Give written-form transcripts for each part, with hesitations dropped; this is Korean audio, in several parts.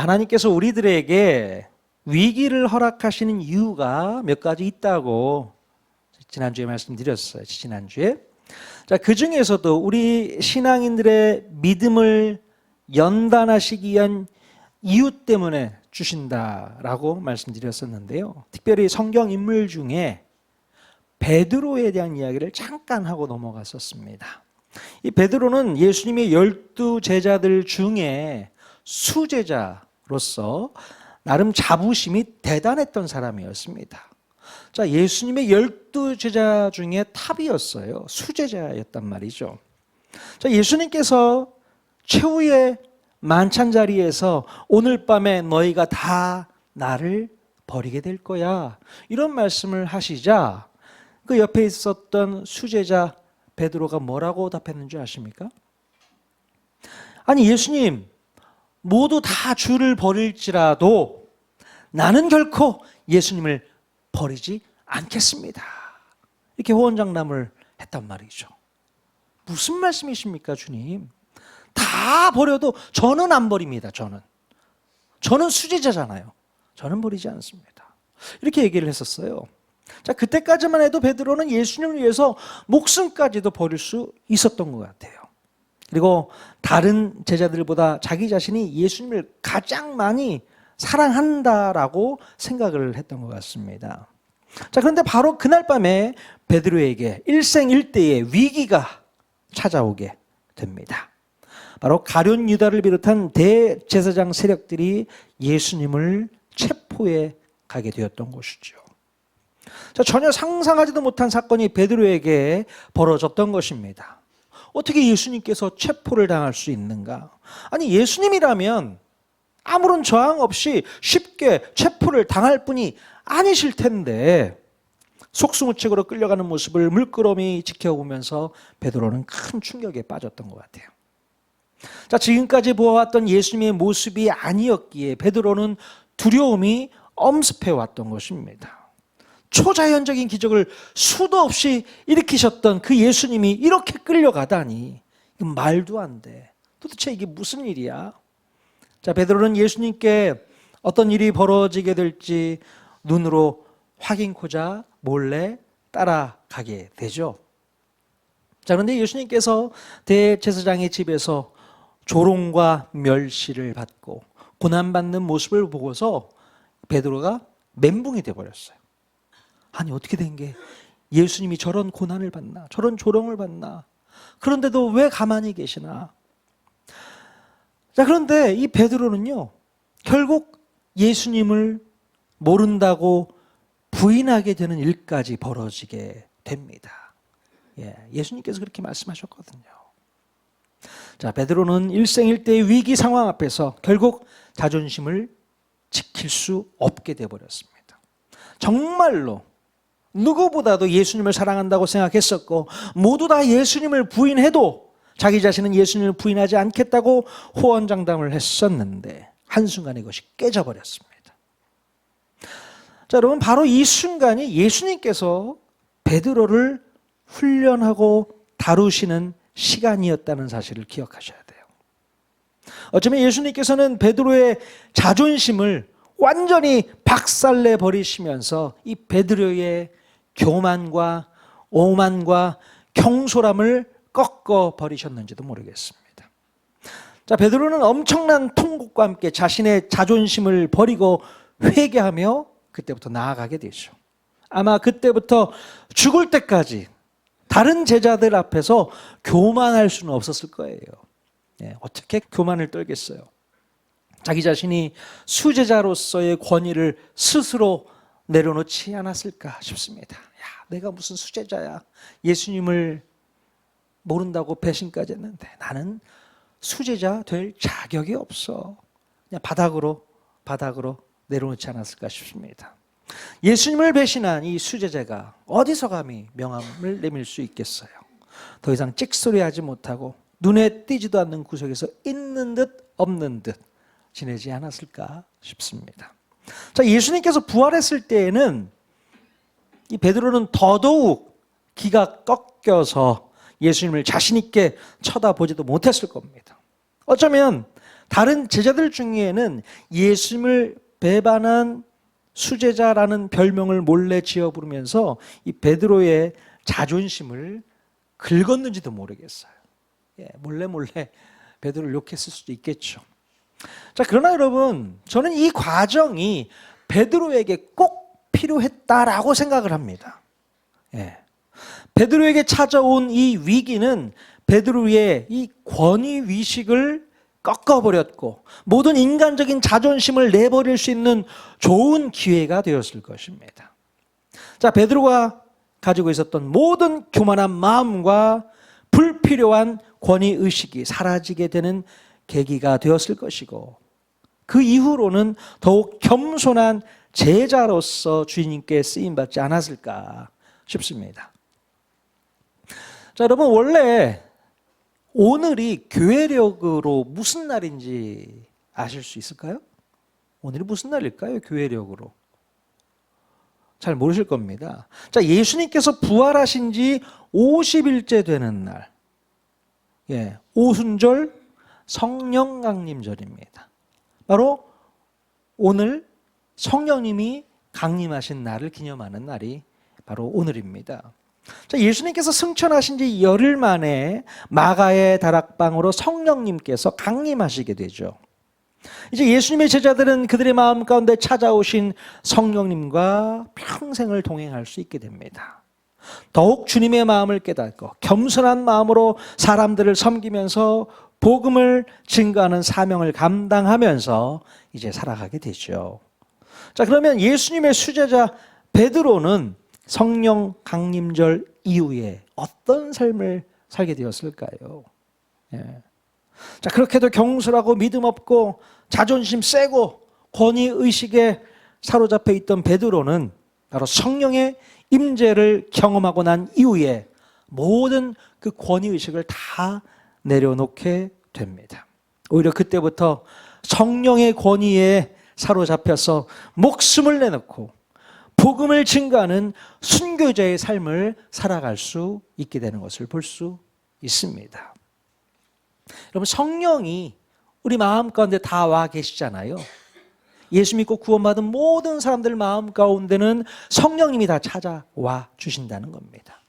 하나님께서 우리들에게 위기를 허락하시는 이유가 몇 가지 있다고 지난주에 말씀드렸어요. 지난주에. 자, 그 중에서도 우리 신앙인들의 믿음을 연단하시기 위한 이유 때문에 주신다라고 말씀드렸었는데요. 특별히 성경 인물 중에 베드로에 대한 이야기를 잠깐 하고 넘어갔었습니다. 이 베드로는 예수님의 12 제자들 중에 수제자로서 나름 자부심이 대단했던 사람이었습니다. 자, 예수님의 12 제자 중에 탑이었어요. 수제자였단 말이죠. 자, 예수님께서 최후의 만찬 자리에서 오늘 밤에 너희가 다 나를 버리게 될 거야, 이런 말씀을 하시자 그 옆에 있었던 수제자 베드로가 뭐라고 답했는 줄 아십니까? 아니, 예수님, 모두 다 주를 버릴지라도 나는 결코 예수님을 버리지 않겠습니다, 이렇게 호언장담을 했단 말이죠. 무슨 말씀이십니까, 주님? 다 버려도 저는 안 버립니다. 저는 수제자잖아요. 저는 버리지 않습니다, 이렇게 얘기를 했었어요. 자, 그때까지만 해도 베드로는 예수님을 위해서 목숨까지도 버릴 수 있었던 것 같아요. 그리고 다른 제자들보다 자기 자신이 예수님을 가장 많이 사랑한다라고 생각을 했던 것 같습니다. 자, 그런데 바로 그날 밤에 베드로에게 일생일대의 위기가 찾아오게 됩니다. 바로 가룟 유다를 비롯한 대제사장 세력들이 예수님을 체포해 가게 되었던 것이죠. 자, 전혀 상상하지도 못한 사건이 베드로에게 벌어졌던 것입니다. 어떻게 예수님께서 체포를 당할 수 있는가? 아니, 예수님이라면 아무런 저항 없이 쉽게 체포를 당할 분이 아니실 텐데 속수무책으로 끌려가는 모습을 물끄러미 지켜보면서 베드로는 큰 충격에 빠졌던 것 같아요. 자, 지금까지 보아왔던 예수님의 모습이 아니었기에 베드로는 두려움이 엄습해 왔던 것입니다. 초자연적인 기적을 수도 없이 일으키셨던 그 예수님이 이렇게 끌려가다니, 이건 말도 안 돼. 도대체 이게 무슨 일이야? 자, 베드로는 예수님께 어떤 일이 벌어지게 될지 눈으로 확인코자 몰래 따라가게 되죠. 자, 그런데 예수님께서 대제사장의 집에서 조롱과 멸시를 받고 고난받는 모습을 보고서 베드로가 멘붕이 되어버렸어요. 아니, 어떻게 된 게 예수님이 저런 고난을 받나, 저런 조롱을 받나, 그런데도 왜 가만히 계시나. 자, 그런데 이 베드로는요, 결국 예수님을 모른다고 부인하게 되는 일까지 벌어지게 됩니다. 예수님께서 그렇게 말씀하셨거든요. 자, 베드로는 일생일대의 위기 상황 앞에서 결국 자존심을 지킬 수 없게 되어버렸습니다. 정말로 누구보다도 예수님을 사랑한다고 생각했었고 모두 다 예수님을 부인해도 자기 자신은 예수님을 부인하지 않겠다고 호언장담을 했었는데 한순간에 이것이 깨져버렸습니다. 자, 여러분, 바로 이 순간이 예수님께서 베드로를 훈련하고 다루시는 시간이었다는 사실을 기억하셔야 돼요. 어쩌면 예수님께서는 베드로의 자존심을 완전히 박살내 버리시면서 이 베드로의 교만과 오만과 경솔함을 꺾어 버리셨는지도 모르겠습니다. 자, 베드로는 엄청난 통곡과 함께 자신의 자존심을 버리고 회개하며 그때부터 나아가게 되죠. 아마 그때부터 죽을 때까지 다른 제자들 앞에서 교만할 수는 없었을 거예요. 어떻게 교만을 떨겠어요? 자기 자신이 수제자로서의 권위를 스스로 내려놓지 않았을까 싶습니다. 야, 내가 무슨 수제자야. 예수님을 모른다고 배신까지 했는데 나는 수제자 될 자격이 없어. 그냥 바닥으로 내려놓지 않았을까 싶습니다. 예수님을 배신한 이 수제자가 어디서 감히 명함을 내밀 수 있겠어요? 더 이상 찍소리하지 못하고 눈에 띄지도 않는 구석에서 있는 듯 없는 듯 지내지 않았을까 싶습니다. 자, 예수님께서 부활했을 때에는 이 베드로는 더더욱 기가 꺾여서 예수님을 자신 있게 쳐다보지도 못했을 겁니다. 어쩌면 다른 제자들 중에는 예수님을 배반한 수제자라는 별명을 몰래 지어 부르면서 이 베드로의 자존심을 긁었는지도 모르겠어요. 몰래 베드로를 욕했을 수도 있겠죠. 자, 그러나 여러분, 저는 이 과정이 베드로에게 꼭 필요했다라고 생각을 합니다. 베드로에게 찾아온 이 위기는 베드로의 이 권위 위식을 꺾어버렸고 모든 인간적인 자존심을 내버릴 수 있는 좋은 기회가 되었을 것입니다. 자, 베드로가 가지고 있었던 모든 교만한 마음과 불필요한 권위 의식이 사라지게 되는 계기가 되었을 것이고 그 이후로는 더욱 겸손한 제자로서 주님께 쓰임받지 않았을까 싶습니다. 자, 여러분, 원래 오늘이 교회력으로 무슨 날인지 아실 수 있을까요? 오늘이 무슨 날일까요? 교회력으로. 잘 모르실 겁니다. 자, 예수님께서 부활하신 지 50일째 되는 날. 오순절 성령 강림절입니다. 바로 오늘 성령님이 강림하신 날을 기념하는 날이 바로 오늘입니다. 자, 예수님께서 승천하신 지 열흘 만에 마가의 다락방으로 성령님께서 강림하시게 되죠. 이제 예수님의 제자들은 그들의 마음 가운데 찾아오신 성령님과 평생을 동행할 수 있게 됩니다. 더욱 주님의 마음을 깨닫고 겸손한 마음으로 사람들을 섬기면서 복음을 증거하는 사명을 감당하면서 이제 살아가게 되죠. 자, 그러면 예수님의 수제자 베드로는 성령 강림절 이후에 어떤 삶을 살게 되었을까요? 자, 그렇게도 경솔하고 믿음 없고 자존심 세고 권위 의식에 사로잡혀 있던 베드로는 바로 성령의 임재를 경험하고 난 이후에 모든 그 권위 의식을 다 내려놓게 됩니다. 오히려 그때부터 성령의 권위에 사로잡혀서 목숨을 내놓고 복음을 증거하는 순교자의 삶을 살아갈 수 있게 되는 것을 볼 수 있습니다. 여러분, 성령이 우리 마음 가운데 다 와 계시잖아요. 예수 믿고 구원받은 모든 사람들 마음 가운데는 성령님이 다 찾아와 주신다는 겁니다.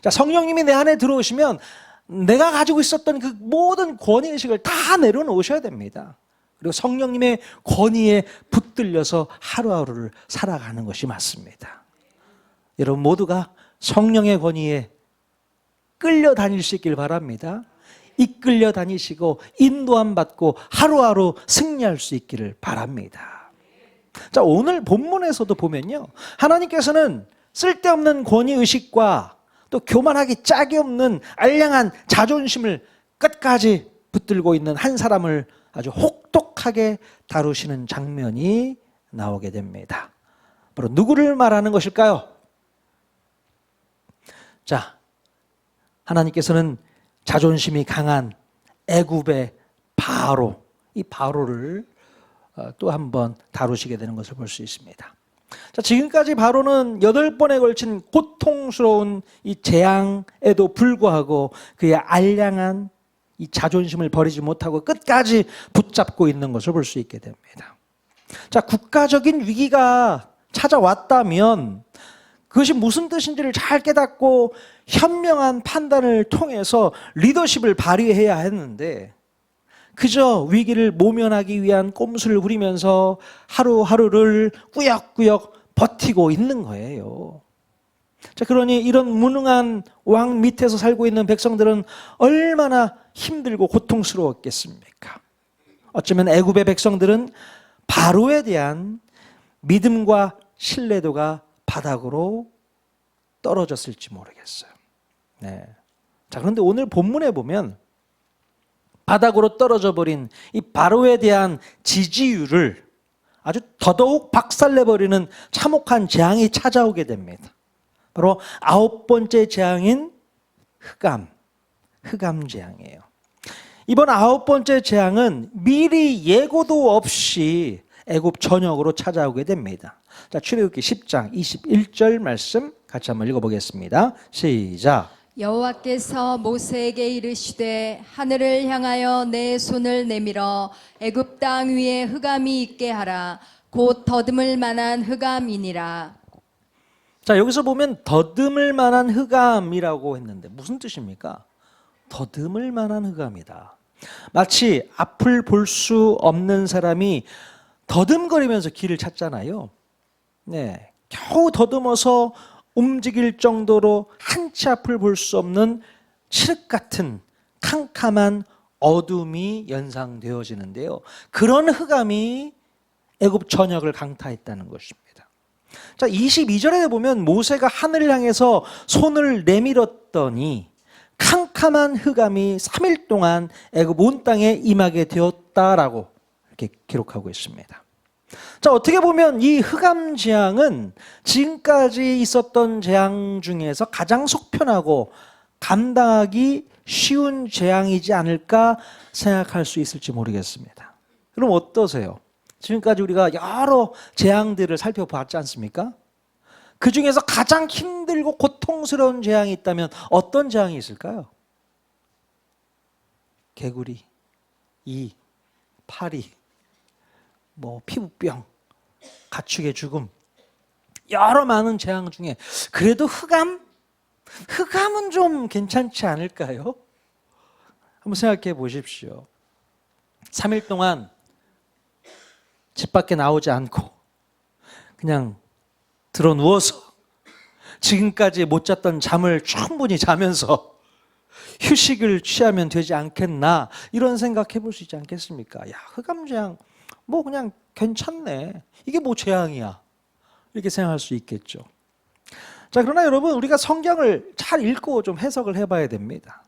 자, 성령님이 내 안에 들어오시면 내가 가지고 있었던 그 모든 권위의식을 다 내려놓으셔야 됩니다. 그리고 성령님의 권위에 붙들려서 하루하루를 살아가는 것이 맞습니다. 여러분 모두가 성령의 권위에 끌려다닐 수 있길 바랍니다. 이끌려 다니시고 인도함 받고 하루하루 승리할 수 있기를 바랍니다. 자, 오늘 본문에서도 보면요, 하나님께서는 쓸데없는 권위의식과 또 교만하기 짝이 없는 알량한 자존심을 끝까지 붙들고 있는 한 사람을 아주 혹독하게 다루시는 장면이 나오게 됩니다. 바로 누구를 말하는 것일까요? 자, 하나님께서는 자존심이 강한 애굽의 바로, 이 바로를 또 한 번 다루시게 되는 것을 볼 수 있습니다. 자, 지금까지 바로는 8번에 걸친 고통스러운 이 재앙에도 불구하고 그의 알량한 이 자존심을 버리지 못하고 끝까지 붙잡고 있는 것을 볼 수 있게 됩니다. 자, 국가적인 위기가 찾아왔다면 그것이 무슨 뜻인지를 잘 깨닫고 현명한 판단을 통해서 리더십을 발휘해야 했는데 그저 위기를 모면하기 위한 꼼수를 부리면서 하루하루를 꾸역꾸역 버티고 있는 거예요. 자, 그러니 이런 무능한 왕 밑에서 살고 있는 백성들은 얼마나 힘들고 고통스러웠겠습니까? 어쩌면 애굽의 백성들은 바로에 대한 믿음과 신뢰도가 바닥으로 떨어졌을지 모르겠어요. 자, 그런데 오늘 본문에 보면 바닥으로 떨어져 버린 이 바로에 대한 지지율을 아주 더더욱 박살내버리는 참혹한 재앙이 찾아오게 됩니다. 바로 9번째 재앙인 흑암 재앙이에요. 이번 9번째 재앙은 미리 예고도 없이 애굽 전역으로 찾아오게 됩니다. 자, 출애굽기 10장 21절 말씀 같이 한번 읽어보겠습니다. 시작. 여호와께서 모세에게 이르시되 하늘을 향하여 내 손을 내밀어 애굽 땅 위에 흑암이 있게 하라. 곧 더듬을 만한 흑암이니라. 자, 여기서 보면 더듬을 만한 흑암이라고 했는데 무슨 뜻입니까? 더듬을 만한 흑암이다. 마치 앞을 볼 수 없는 사람이 더듬거리면서 길을 찾잖아요. 네, 겨우 더듬어서 움직일 정도로 한치 앞을 볼 수 없는 칠흑 같은 캄캄한 어둠이 연상되어지는데요. 그런 흑암이 애굽 전역을 강타했다는 것입니다. 자, 22절에 보면 모세가 하늘을 향해서 손을 내밀었더니 캄캄한 흑암이 3일 동안 애굽 온 땅에 임하게 되었다라고 이렇게 기록하고 있습니다. 자, 어떻게 보면 이 흑암 재앙은 지금까지 있었던 재앙 중에서 가장 속편하고 감당하기 쉬운 재앙이지 않을까 생각할 수 있을지 모르겠습니다. 그럼 어떠세요? 지금까지 우리가 여러 재앙들을 살펴봤지 않습니까? 그 중에서 가장 힘들고 고통스러운 재앙이 있다면 어떤 재앙이 있을까요? 개구리, 이, 파리, 피부병, 가축의 죽음, 여러 많은 재앙 중에 그래도 흑암은 좀 괜찮지 않을까요? 한번 생각해 보십시오. 3일 동안 집 밖에 나오지 않고 그냥 들어 누워서 지금까지 못 잤던 잠을 충분히 자면서 휴식을 취하면 되지 않겠나, 이런 생각해 볼 수 있지 않겠습니까? 야, 흑암재앙 그냥 괜찮네, 이게 뭐 재앙이야, 이렇게 생각할 수 있겠죠. 자, 그러나 여러분, 우리가 성경을 잘 읽고 좀 해석을 해봐야 됩니다.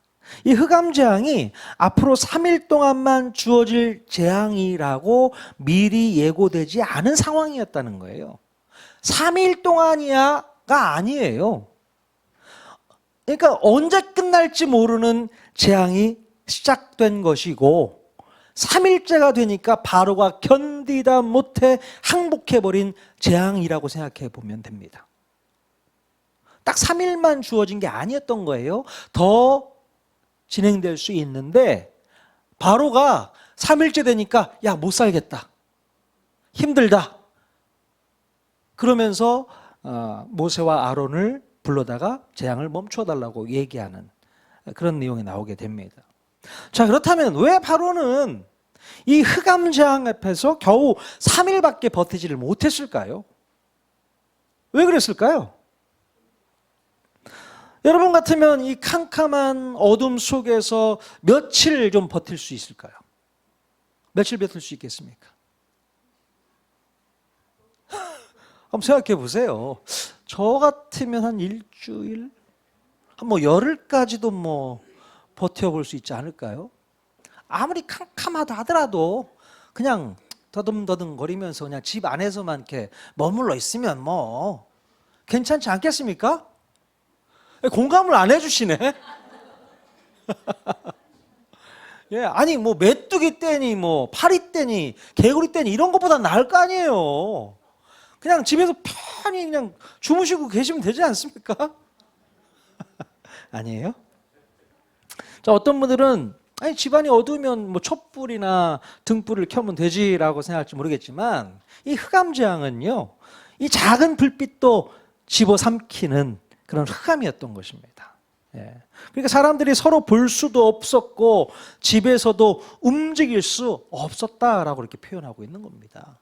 이 흑암재앙이 앞으로 3일 동안만 주어질 재앙이라고 미리 예고되지 않은 상황이었다는 거예요. 3일 동안이야가 아니에요. 그러니까 언제 끝날지 모르는 재앙이 시작된 것이고, 3일째가 되니까 바로가 견디다 못해 항복해버린 재앙이라고 생각해 보면 됩니다. 딱 3일만 주어진 게 아니었던 거예요. 더 진행될 수 있는데 바로가 3일째 되니까 야, 못 살겠다, 힘들다, 그러면서 모세와 아론을 불러다가 재앙을 멈춰달라고 얘기하는 그런 내용이 나오게 됩니다. 자, 그렇다면 왜 바로는 이 흑암 재앙 앞에서 겨우 3일밖에 버티지를 못했을까요? 왜 그랬을까요? 여러분 같으면 이 캄캄한 어둠 속에서 며칠 좀 버틸 수 있을까요? 며칠 버틸 수 있겠습니까? 한번 생각해 보세요. 저 같으면 한 일주일, 열흘까지도 버텨볼 수 있지 않을까요? 아무리 캄캄하다 하더라도 그냥 더듬더듬 거리면서 그냥 집 안에서만 이렇게 머물러 있으면 괜찮지 않겠습니까? 공감을 안 해주시네. 예, 아니 메뚜기 떼니 파리 떼니 개구리 떼니 이런 것보다 나을 거 아니에요. 그냥 집에서 편히 그냥 주무시고 계시면 되지 않습니까? 아니에요? 자, 어떤 분들은 아니 집안이 어두우면 촛불이나 등불을 켜면 되지라고 생각할지 모르겠지만, 이 흑암재앙은요, 이 작은 불빛도 집어삼키는 그런 흑암이었던 것입니다. 예. 그러니까 사람들이 서로 볼 수도 없었고 집에서도 움직일 수 없었다라고 이렇게 표현하고 있는 겁니다.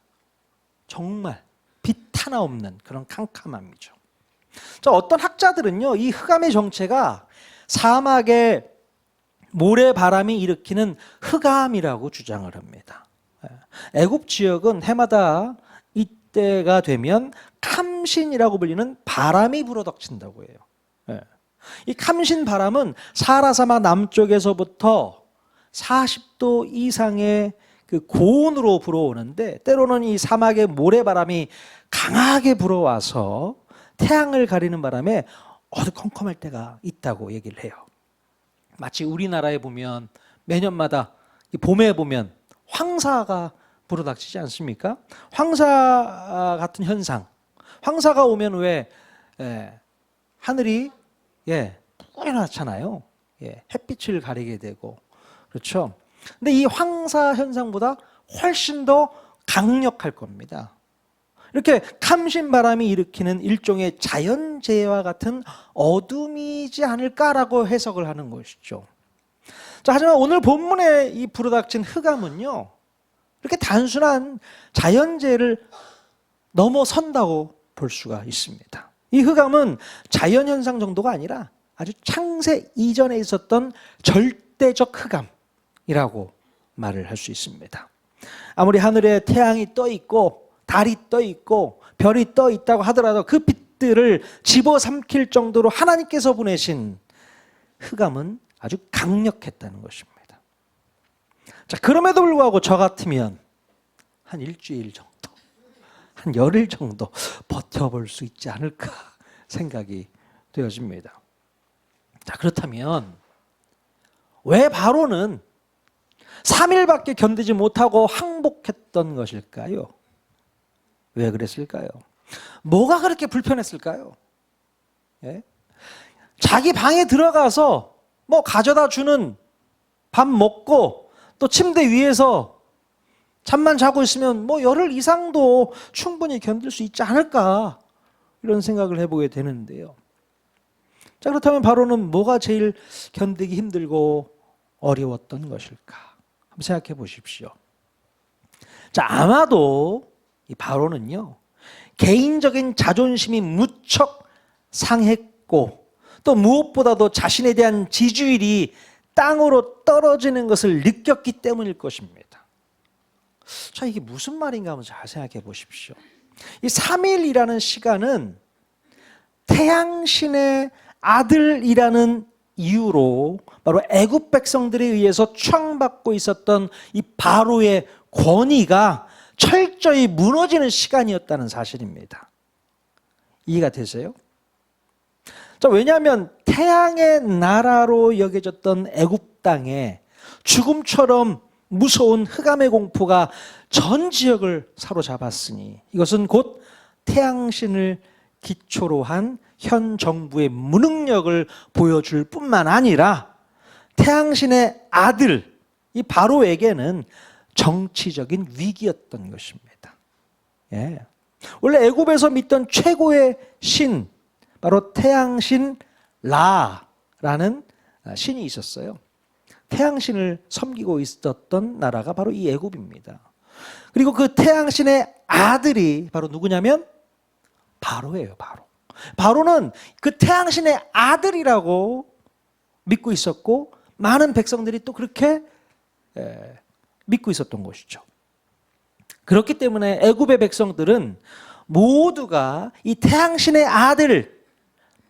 정말 빛 하나 없는 그런 캄캄함이죠. 자, 어떤 학자들은요, 이 흑암의 정체가 사막의 모래바람이 일으키는 흑암이라고 주장을 합니다. 애굽 지역은 해마다 이때가 되면 캄신이라고 불리는 바람이 불어닥친다고 해요. 이 캄신 바람은 사하라사막 남쪽에서부터 40도 이상의 그 고온으로 불어오는데, 때로는 이 사막의 모래바람이 강하게 불어와서 태양을 가리는 바람에 어두컴컴할 때가 있다고 얘기를 해요. 마치 우리나라에 보면 매년마다 봄에 보면 황사가 불어닥치지 않습니까? 황사 같은 현상. 황사가 오면 왜 하늘이 뿌옇잖아요. 예, 햇빛을 가리게 되고 그렇죠. 근데 이 황사 현상보다 훨씬 더 강력할 겁니다. 이렇게 감신바람이 일으키는 일종의 자연재해와 같은 어둠이지 않을까라고 해석을 하는 것이죠. 자, 하지만 오늘 본문에 이 불어닥친 흑암은요, 이렇게 단순한 자연재해를 넘어선다고 볼 수가 있습니다. 이 흑암은 자연현상 정도가 아니라 아주 창세 이전에 있었던 절대적 흑암이라고 말을 할 수 있습니다. 아무리 하늘에 태양이 떠 있고 달이 떠 있고 별이 떠 있다고 하더라도 그 빛들을 집어삼킬 정도로 하나님께서 보내신 흑암은 아주 강력했다는 것입니다. 자, 그럼에도 불구하고 저 같으면 한 일주일 정도, 한 열흘 정도 버텨볼 수 있지 않을까 생각이 되어집니다. 자, 그렇다면 왜 바로는 3일밖에 견디지 못하고 항복했던 것일까요? 왜 그랬을까요? 뭐가 그렇게 불편했을까요? 예? 자기 방에 들어가서 뭐 가져다 주는 밥 먹고 또 침대 위에서 잠만 자고 있으면 뭐 열흘 이상도 충분히 견딜 수 있지 않을까 이런 생각을 해보게 되는데요. 자, 그렇다면 바로는 뭐가 제일 견디기 힘들고 어려웠던 것일까? 한번 생각해 보십시오. 자, 아마도 이 바로는요, 개인적인 자존심이 무척 상했고 또 무엇보다도 자신에 대한 지주율이 땅으로 떨어지는 것을 느꼈기 때문일 것입니다. 자, 이게 무슨 말인가 한번 잘 생각해 보십시오. 이 3일이라는 시간은 태양신의 아들이라는 이유로 바로 애굽 백성들에 의해서 추앙받고 있었던 이 바로의 권위가 철저히 무너지는 시간이었다는 사실입니다. 이해가 되세요? 자, 왜냐하면 태양의 나라로 여겨졌던 애굽 땅에 죽음처럼 무서운 흑암의 공포가 전 지역을 사로잡았으니 이것은 곧 태양신을 기초로 한 현 정부의 무능력을 보여줄 뿐만 아니라 태양신의 아들 이 바로에게는 정치적인 위기였던 것입니다. 예. 원래 애굽에서 믿던 최고의 신 바로 태양신 라라는 신이 있었어요. 태양신을 섬기고 있었던 나라가 바로 이 애굽입니다. 그리고 그 태양신의 아들이 바로 누구냐면 바로예요. 바로는 그 태양신의 아들이라고 믿고 있었고 많은 백성들이 또 그렇게 믿고 있었던 것이죠. 그렇기 때문에 애굽의 백성들은 모두가 이 태양신의 아들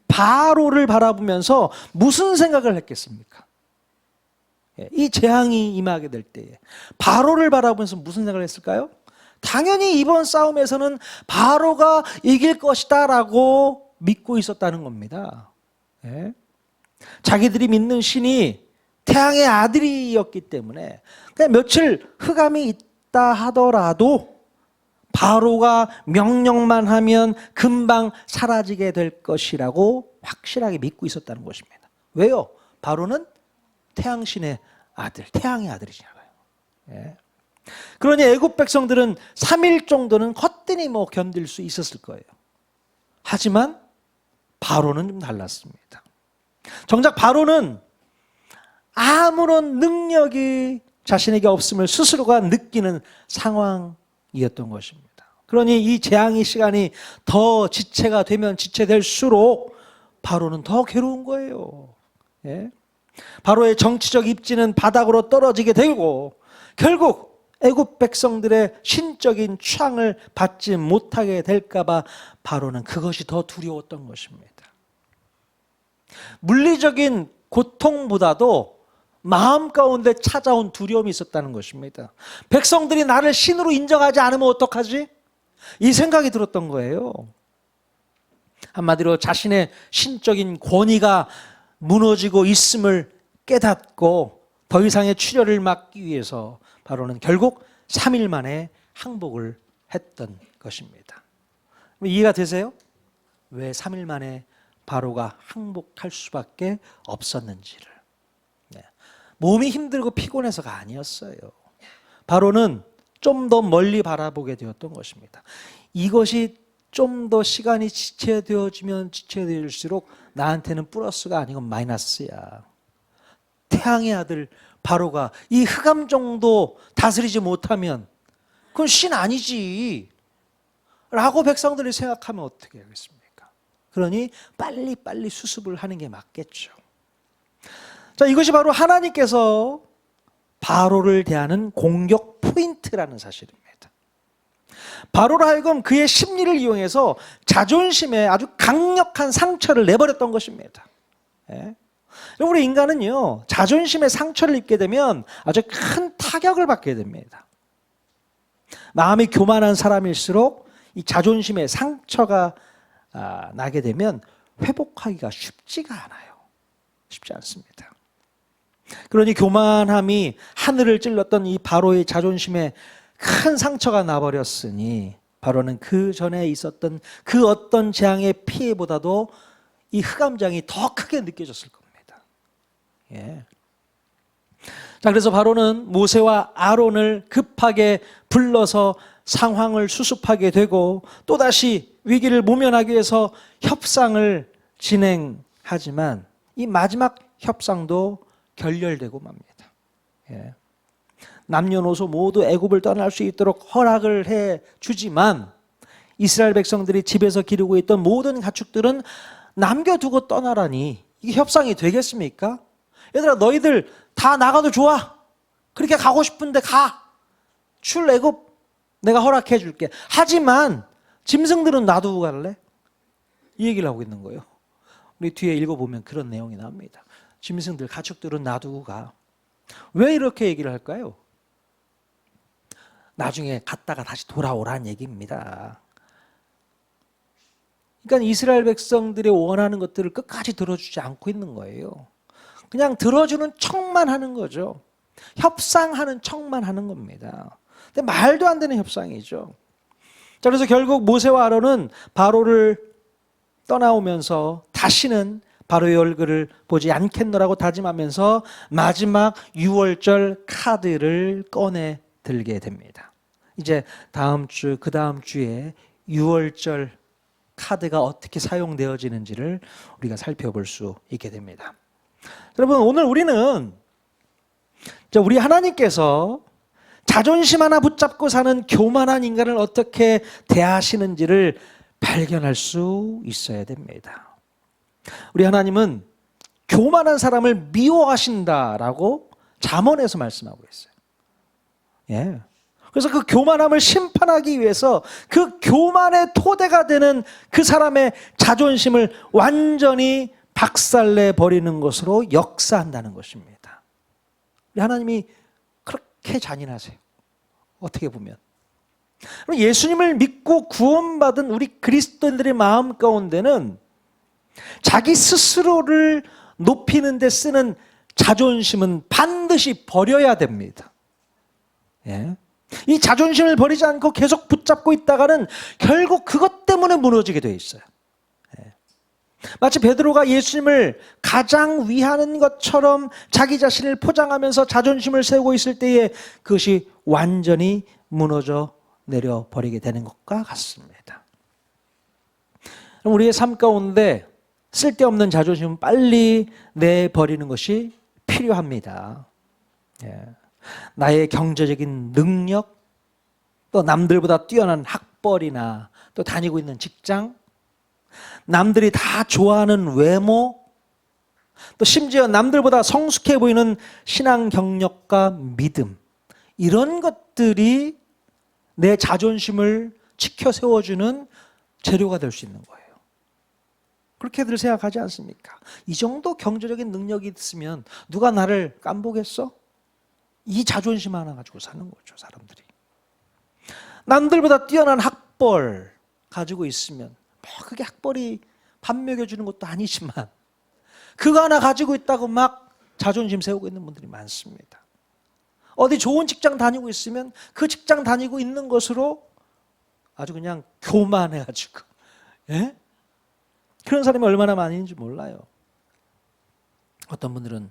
바로를 바라보면서 무슨 생각을 했겠습니까? 이 재앙이 임하게 될 때에 바로를 바라보면서 무슨 생각을 했을까요? 당연히 이번 싸움에서는 바로가 이길 것이다 라고 믿고 있었다는 겁니다. 예? 자기들이 믿는 신이 태양의 아들이었기 때문에 그냥 며칠 흑암이 있다 하더라도 바로가 명령만 하면 금방 사라지게 될 것이라고 확실하게 믿고 있었다는 것입니다. 왜요? 바로는 태양신의 아들, 태양의 아들이잖아요. 예. 그러니 애굽 백성들은 3일 정도는 거뜬히 뭐 견딜 수 있었을 거예요. 하지만 바로는 좀 달랐습니다. 정작 바로는 아무런 능력이 자신에게 없음을 스스로가 느끼는 상황이었던 것입니다. 그러니 이 재앙의 시간이 더 지체가 되면 지체될수록 바로는 더 괴로운 거예요. 예? 바로의 정치적 입지는 바닥으로 떨어지게 되고 결국 애굽 백성들의 신적인 추앙을 받지 못하게 될까 봐 바로는 그것이 더 두려웠던 것입니다. 물리적인 고통보다도 마음 가운데 찾아온 두려움이 있었다는 것입니다. 백성들이 나를 신으로 인정하지 않으면 어떡하지? 이 생각이 들었던 거예요. 한마디로 자신의 신적인 권위가 무너지고 있음을 깨닫고 더 이상의 출혈을 막기 위해서 바로는 결국 3일 만에 항복을 했던 것입니다. 이해가 되세요? 왜 3일 만에 바로가 항복할 수밖에 없었는지를. 네. 몸이 힘들고 피곤해서가 아니었어요. 바로는 좀 더 멀리 바라보게 되었던 것입니다. 이것이 좀 더 시간이 지체되어지면 지체될수록 나한테는 플러스가 아니고 마이너스야. 태양의 아들 바로가 이 흑암 정도 다스리지 못하면 그건 신 아니지 라고 백성들이 생각하면 어떻게 하겠습니까? 그러니 빨리빨리 수습을 하는 게 맞겠죠. 자, 이것이 바로 하나님께서 바로를 대하는 공격 포인트라는 사실입니다. 바로로 하여금 그의 심리를 이용해서 자존심에 아주 강력한 상처를 내버렸던 것입니다. 예? 우리 인간은요, 자존심에 상처를 입게 되면 아주 큰 타격을 받게 됩니다. 마음이 교만한 사람일수록 이 자존심에 상처가 나게 되면 회복하기가 쉽지가 않아요. 쉽지 않습니다. 그러니 교만함이 하늘을 찔렀던 이 바로의 자존심에 큰 상처가 나버렸으니 바로는 그 전에 있었던 그 어떤 재앙의 피해보다도 이 흑암장이 더 크게 느껴졌을 겁니다. 예. 자, 그래서 바로는 모세와 아론을 급하게 불러서 상황을 수습하게 되고 또다시 위기를 모면하기 위해서 협상을 진행하지만 이 마지막 협상도 결렬되고 맙니다. 예. 남녀노소 모두 애굽을 떠날 수 있도록 허락을 해 주지만 이스라엘 백성들이 집에서 기르고 있던 모든 가축들은 남겨두고 떠나라니 이게 협상이 되겠습니까? 얘들아, 너희들 다 나가도 좋아. 그렇게 가고 싶은데 가. 출애굽 내가 허락해 줄게. 하지만 짐승들은 놔두고 갈래? 이 얘기를 하고 있는 거예요. 우리 뒤에 읽어보면 그런 내용이 나옵니다. 짐승들, 가축들은 놔두고 가. 왜 이렇게 얘기를 할까요? 나중에 갔다가 다시 돌아오라는 얘기입니다. 그러니까 이스라엘 백성들이 원하는 것들을 끝까지 들어주지 않고 있는 거예요. 그냥 들어주는 척만 하는 거죠. 협상하는 척만 하는 겁니다. 근데 말도 안 되는 협상이죠. 자, 그래서 결국 모세와 아론은 바로를 떠나오면서 다시는 바로의 얼굴을 보지 않겠노라고 다짐하면서 마지막 유월절 카드를 꺼내 들게 됩니다. 이제 다음 주, 그 다음 주에 유월절 카드가 어떻게 사용되어지는지를 우리가 살펴볼 수 있게 됩니다. 여러분, 오늘 우리는 우리 하나님께서 자존심 하나 붙잡고 사는 교만한 인간을 어떻게 대하시는지를 발견할 수 있어야 됩니다. 우리 하나님은 교만한 사람을 미워하신다라고 잠언에서 말씀하고 있어요. 예. 그래서 그 교만함을 심판하기 위해서 그 교만의 토대가 되는 그 사람의 자존심을 완전히 박살내 버리는 것으로 역사한다는 것입니다. 우리 하나님이 그렇게 잔인하세요. 어떻게 보면. 예수님을 믿고 구원받은 우리 그리스도인들의 마음 가운데는 자기 스스로를 높이는 데 쓰는 자존심은 반드시 버려야 됩니다. 예. 이 자존심을 버리지 않고 계속 붙잡고 있다가는 결국 그것 때문에 무너지게 돼 있어요. 예. 마치 베드로가 예수님을 가장 위하는 것처럼 자기 자신을 포장하면서 자존심을 세우고 있을 때에 그것이 완전히 무너져 내려버리게 되는 것과 같습니다. 우리의 삶 가운데 쓸데없는 자존심은 빨리 내버리는 것이 필요합니다. 예. 나의 경제적인 능력, 또 남들보다 뛰어난 학벌이나 또 다니고 있는 직장, 남들이 다 좋아하는 외모, 또 심지어 남들보다 성숙해 보이는 신앙 경력과 믿음, 이런 것들이 내 자존심을 지켜 세워주는 재료가 될 수 있는 거예요. 그렇게들 생각하지 않습니까? 이 정도 경제적인 능력이 있으면 누가 나를 깜보겠어? 이 자존심 하나 가지고 사는 거죠, 사람들이. 남들보다 뛰어난 학벌 가지고 있으면 그게 학벌이 밥 먹여주는 것도 아니지만 그거 하나 가지고 있다고 막 자존심 세우고 있는 분들이 많습니다. 어디 좋은 직장 다니고 있으면 그 직장 다니고 있는 것으로 아주 그냥 교만해가지고, 예? 그런 사람이 얼마나 많은지 몰라요. 어떤 분들은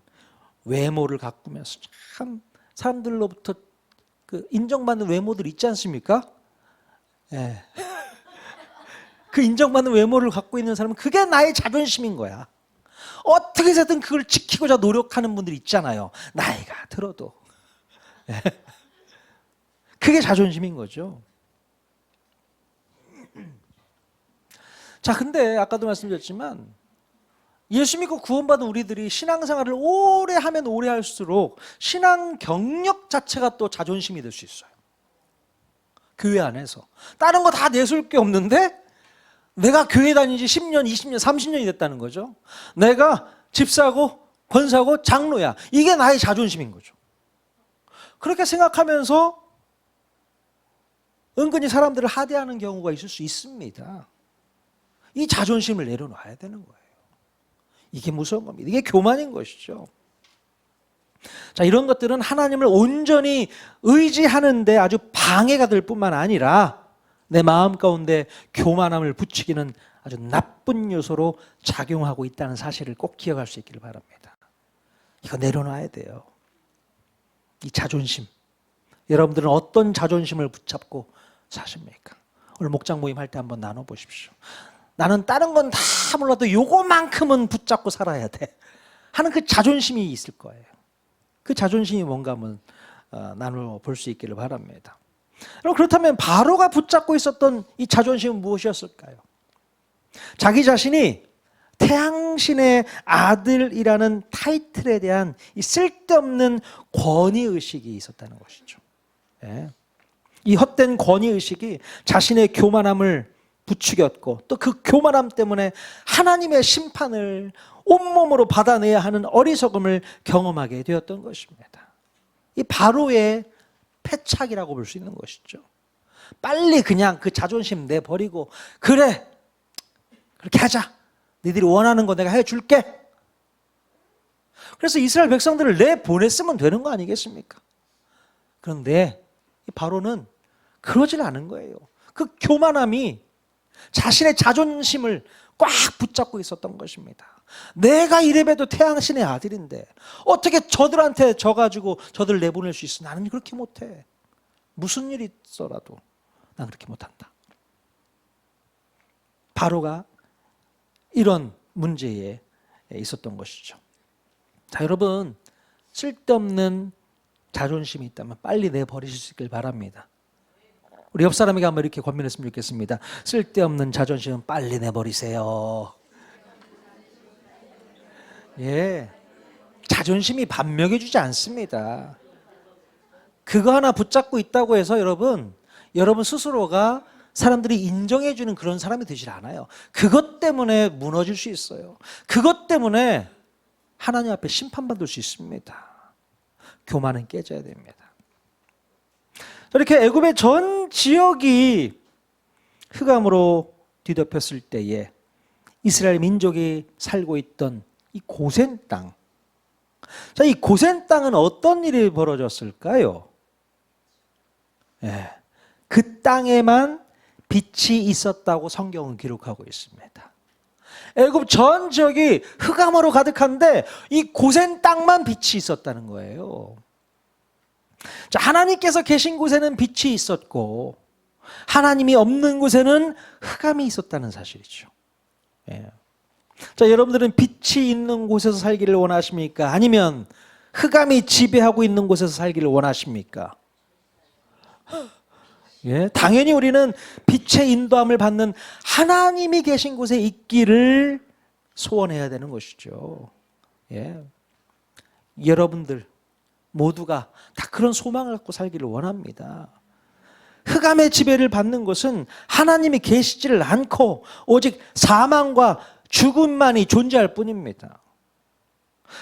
외모를 가꾸면서 참 사람들로부터 그 인정받는 외모들 있지 않습니까? 예. 그 인정받는 외모를 갖고 있는 사람은 그게 나의 자존심인 거야. 어떻게 해서든 그걸 지키고자 노력하는 분들이 있잖아요. 나이가 들어도. 예. 그게 자존심인 거죠. 자, 근데 아까도 말씀드렸지만 예수 믿고 구원받은 우리들이 신앙생활을 오래 하면 오래 할수록 신앙 경력 자체가 또 자존심이 될 수 있어요. 교회 안에서. 다른 거 다 내세울 게 없는데 내가 교회 다닌 지 10년, 20년, 30년이 됐다는 거죠. 내가 집사고 권사고 장로야. 이게 나의 자존심인 거죠. 그렇게 생각하면서 은근히 사람들을 하대하는 경우가 있을 수 있습니다. 이 자존심을 내려놔야 되는 거예요. 이게 무서운 겁니다. 이게 교만인 것이죠. 자, 이런 것들은 하나님을 온전히 의지하는데 아주 방해가 될 뿐만 아니라 내 마음 가운데 교만함을 부추기는 아주 나쁜 요소로 작용하고 있다는 사실을 꼭 기억할 수 있기를 바랍니다. 이거 내려놔야 돼요. 이 자존심. 여러분들은 어떤 자존심을 붙잡고 사십니까? 오늘 목장 모임 할 때 한번 나눠보십시오. 나는 다른 건 다 몰라도 요거만큼은 붙잡고 살아야 돼 하는 그 자존심이 있을 거예요. 그 자존심이 뭔가 한번 나눠볼 수 있기를 바랍니다. 그럼 그렇다면 바로가 붙잡고 있었던 이 자존심은 무엇이었을까요? 자기 자신이 태양신의 아들이라는 타이틀에 대한 이 쓸데없는 권위의식이 있었다는 것이죠. 예. 이 헛된 권위의식이 자신의 교만함을 부추겼고 또 그 교만함 때문에 하나님의 심판을 온몸으로 받아내야 하는 어리석음을 경험하게 되었던 것입니다. 이 바로의 패착이라고 볼 수 있는 것이죠. 빨리 그냥 그 자존심 내버리고 그래 그렇게 하자. 너희들이 원하는 거 내가 해줄게. 그래서 이스라엘 백성들을 내보냈으면 되는 거 아니겠습니까? 그런데 이 바로는 그러질 않은 거예요. 그 교만함이 자신의 자존심을 꽉 붙잡고 있었던 것입니다. 내가 이래봬도 태양신의 아들인데 어떻게 저들한테 져가지고 저들을 내보낼 수 있어? 나는 그렇게 못해. 무슨 일이 있어라도 난 그렇게 못한다. 바로가 이런 문제에 있었던 것이죠. 자, 여러분 쓸데없는 자존심이 있다면 빨리 내버리실 수 있길 바랍니다. 우리 옆 사람에게 한번 이렇게 권면했으면 좋겠습니다. 쓸데없는 자존심은 빨리 내버리세요. 예, 자존심이 밥 먹여주지 않습니다. 그거 하나 붙잡고 있다고 해서 여러분 스스로가 사람들이 인정해주는 그런 사람이 되질 않아요. 그것 때문에 무너질 수 있어요. 그것 때문에 하나님 앞에 심판받을 수 있습니다. 교만은 깨져야 됩니다. 이렇게 애굽의 전 지역이 흑암으로 뒤덮였을 때에 이스라엘 민족이 살고 있던 이 고센 땅. 자, 이 고센 땅은 어떤 일이 벌어졌을까요? 예, 그 땅에만 빛이 있었다고 성경은 기록하고 있습니다. 애굽 전 지역이 흑암으로 가득한데 이 고센 땅만 빛이 있었다는 거예요. 자, 하나님께서 계신 곳에는 빛이 있었고 하나님이 없는 곳에는 흑암이 있었다는 사실이죠. 예. 자, 여러분들은 빛이 있는 곳에서 살기를 원하십니까? 아니면 흑암이 지배하고 있는 곳에서 살기를 원하십니까? 예, 당연히 우리는 빛의 인도함을 받는 하나님이 계신 곳에 있기를 소원해야 되는 것이죠. 예. 여러분들 모두가 다 그런 소망을 갖고 살기를 원합니다. 흑암의 지배를 받는 것은 하나님이 계시지를 않고 오직 사망과 죽음만이 존재할 뿐입니다.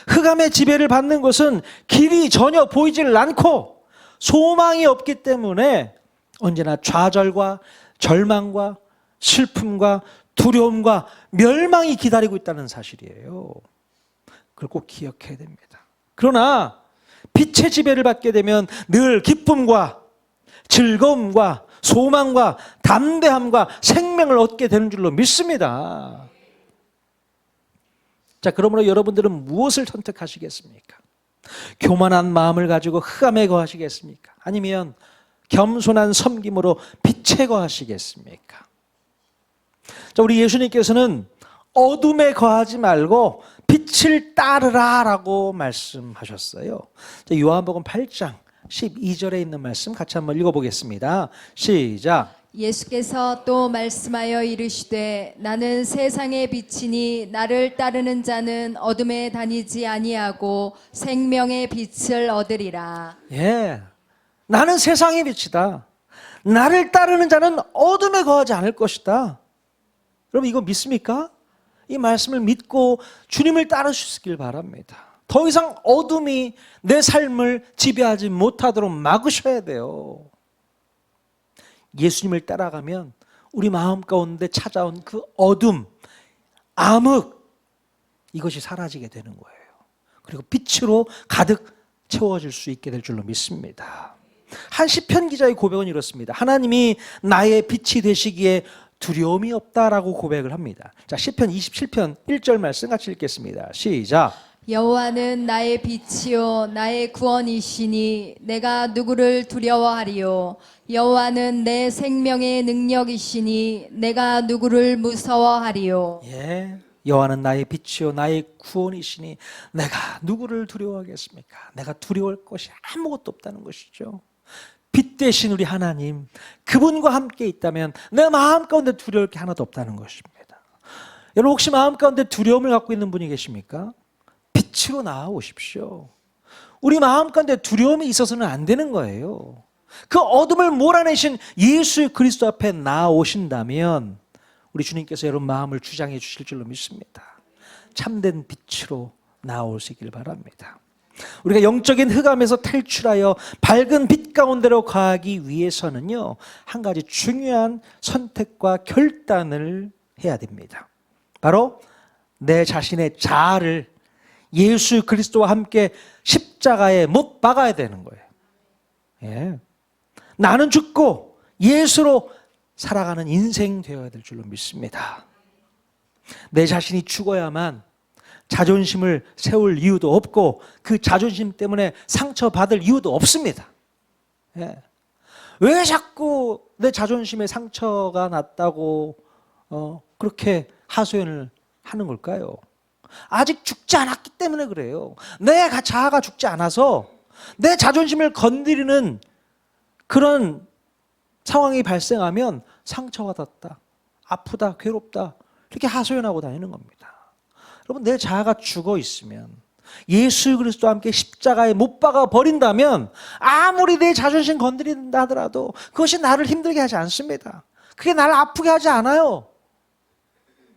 흑암의 지배를 받는 것은 길이 전혀 보이지를 않고 소망이 없기 때문에 언제나 좌절과 절망과 슬픔과 두려움과 멸망이 기다리고 있다는 사실이에요. 그걸 꼭 기억해야 됩니다. 그러나 빛의 지배를 받게 되면 늘 기쁨과 즐거움과 소망과 담대함과 생명을 얻게 되는 줄로 믿습니다. 자, 그러므로 여러분들은 무엇을 선택하시겠습니까? 교만한 마음을 가지고 흑암에 거하시겠습니까? 아니면 겸손한 섬김으로 빛에 거하시겠습니까? 자, 우리 예수님께서는 어둠에 거하지 말고 빛을 따르라 라고 말씀하셨어요. 자, 요한복음 8장 12절에 있는 말씀 같이 한번 읽어보겠습니다. 시작. 예수께서 또 말씀하여 이르시되 나는 세상의 빛이니 나를 따르는 자는 어둠에 다니지 아니하고 생명의 빛을 얻으리라. 예, 나는 세상의 빛이다. 나를 따르는 자는 어둠에 거하지 않을 것이다. 여러분 이거 믿습니까? 이 말씀을 믿고 주님을 따르시길 바랍니다. 더 이상 어둠이 내 삶을 지배하지 못하도록 막으셔야 돼요. 예수님을 따라가면 우리 마음 가운데 찾아온 그 어둠, 암흑, 이것이 사라지게 되는 거예요. 그리고 빛으로 가득 채워질 수 있게 될 줄로 믿습니다. 한 시편 기자의 고백은 이렇습니다. 하나님이 나의 빛이 되시기에 두려움이 없다라고 고백을 합니다. 자, 시편 27편 1절 말씀 같이 읽겠습니다. 시작. 여호와는 나의 빛이요 나의 구원이시니 내가 누구를 두려워하리요. 여호와는 내 생명의 능력이시니 내가 누구를 무서워하리요. 예, 여호와는 나의 빛이요 나의 구원이시니 내가 누구를 두려워하겠습니까? 내가 두려워할 것이 아무것도 없다는 것이죠. 빛 대신 우리 하나님, 그분과 함께 있다면 내 마음 가운데 두려울 게 하나도 없다는 것입니다. 여러분 혹시 마음 가운데 두려움을 갖고 있는 분이 계십니까? 빛으로 나아오십시오. 우리 마음 가운데 두려움이 있어서는 안 되는 거예요. 그 어둠을 몰아내신 예수 그리스도 앞에 나아오신다면 우리 주님께서 여러분 마음을 주장해 주실 줄로 믿습니다. 참된 빛으로 나아오시길 바랍니다. 우리가 영적인 흑암에서 탈출하여 밝은 빛 가운데로 가기 위해서는요, 한 가지 중요한 선택과 결단을 해야 됩니다. 바로 내 자신의 자아를 예수 그리스도와 함께 십자가에 못 박아야 되는 거예요. 예. 나는 죽고 예수로 살아가는 인생 되어야 될 줄로 믿습니다. 내 자신이 죽어야만 자존심을 세울 이유도 없고 그 자존심 때문에 상처받을 이유도 없습니다. 예. 왜 자꾸 내 자존심에 상처가 났다고 그렇게 하소연을 하는 걸까요? 아직 죽지 않았기 때문에 그래요. 내 자아가 죽지 않아서 내 자존심을 건드리는 그런 상황이 발생하면 상처받았다, 아프다, 괴롭다 이렇게 하소연하고 다니는 겁니다. 여러분 내 자아가 죽어 있으면 예수 그리스도와 함께 십자가에 못 박아 버린다면 아무리 내 자존심 건드린다 하더라도 그것이 나를 힘들게 하지 않습니다. 그게 나를 아프게 하지 않아요.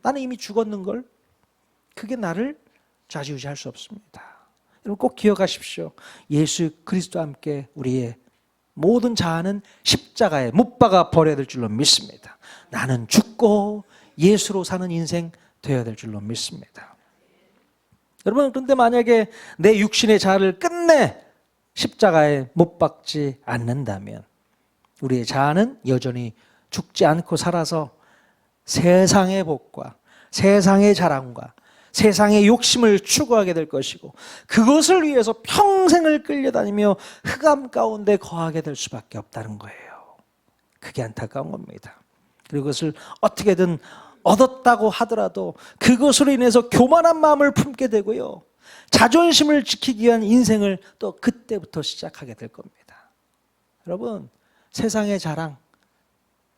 나는 이미 죽었는걸. 그게 나를 좌지우지할 수 없습니다. 여러분 꼭 기억하십시오. 예수 그리스도와 함께 우리의 모든 자아는 십자가에 못 박아 버려야 될 줄로 믿습니다. 나는 죽고 예수로 사는 인생 되어야 될 줄로 믿습니다. 여러분 그런데 만약에 내 육신의 자아를 끝내 십자가에 못 박지 않는다면 우리의 자아는 여전히 죽지 않고 살아서 세상의 복과 세상의 자랑과 세상의 욕심을 추구하게 될 것이고 그것을 위해서 평생을 끌려다니며 흑암 가운데 거하게 될 수밖에 없다는 거예요. 그게 안타까운 겁니다. 그리고 그것을 어떻게든 얻었다고 하더라도 그것으로 인해서 교만한 마음을 품게 되고요. 자존심을 지키기 위한 인생을 또 그때부터 시작하게 될 겁니다. 여러분 세상의 자랑,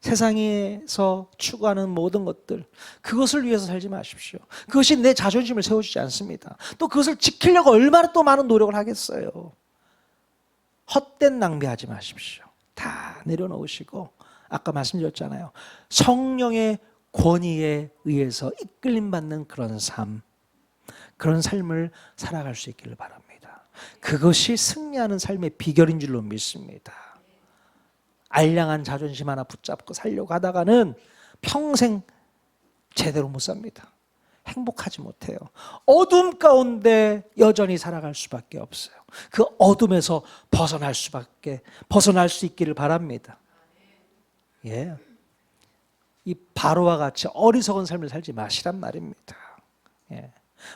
세상에서 추구하는 모든 것들 그것을 위해서 살지 마십시오. 그것이 내 자존심을 세워주지 않습니다. 또 그것을 지키려고 얼마나 또 많은 노력을 하겠어요. 헛된 낭비하지 마십시오. 다 내려놓으시고 아까 말씀드렸잖아요. 성령의 권위에 의해서 이끌림받는 그런 삶, 그런 삶을 살아갈 수 있기를 바랍니다. 그것이 승리하는 삶의 비결인 줄로 믿습니다. 알량한 자존심 하나 붙잡고 살려고 하다가는 평생 제대로 못 삽니다. 행복하지 못해요. 어둠 가운데 여전히 살아갈 수밖에 없어요. 그 어둠에서 벗어날 수 있기를 바랍니다. 예. 이 바로와 같이 어리석은 삶을 살지 마시란 말입니다. 예.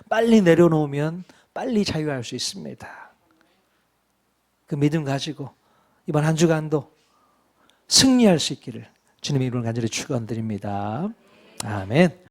빨리 내려놓으면 빨리 자유할 수 있습니다. 그 믿음 가지고 이번 한 주간도 승리할 수 있기를 주님의 이름으로 간절히 축원드립니다. 아멘.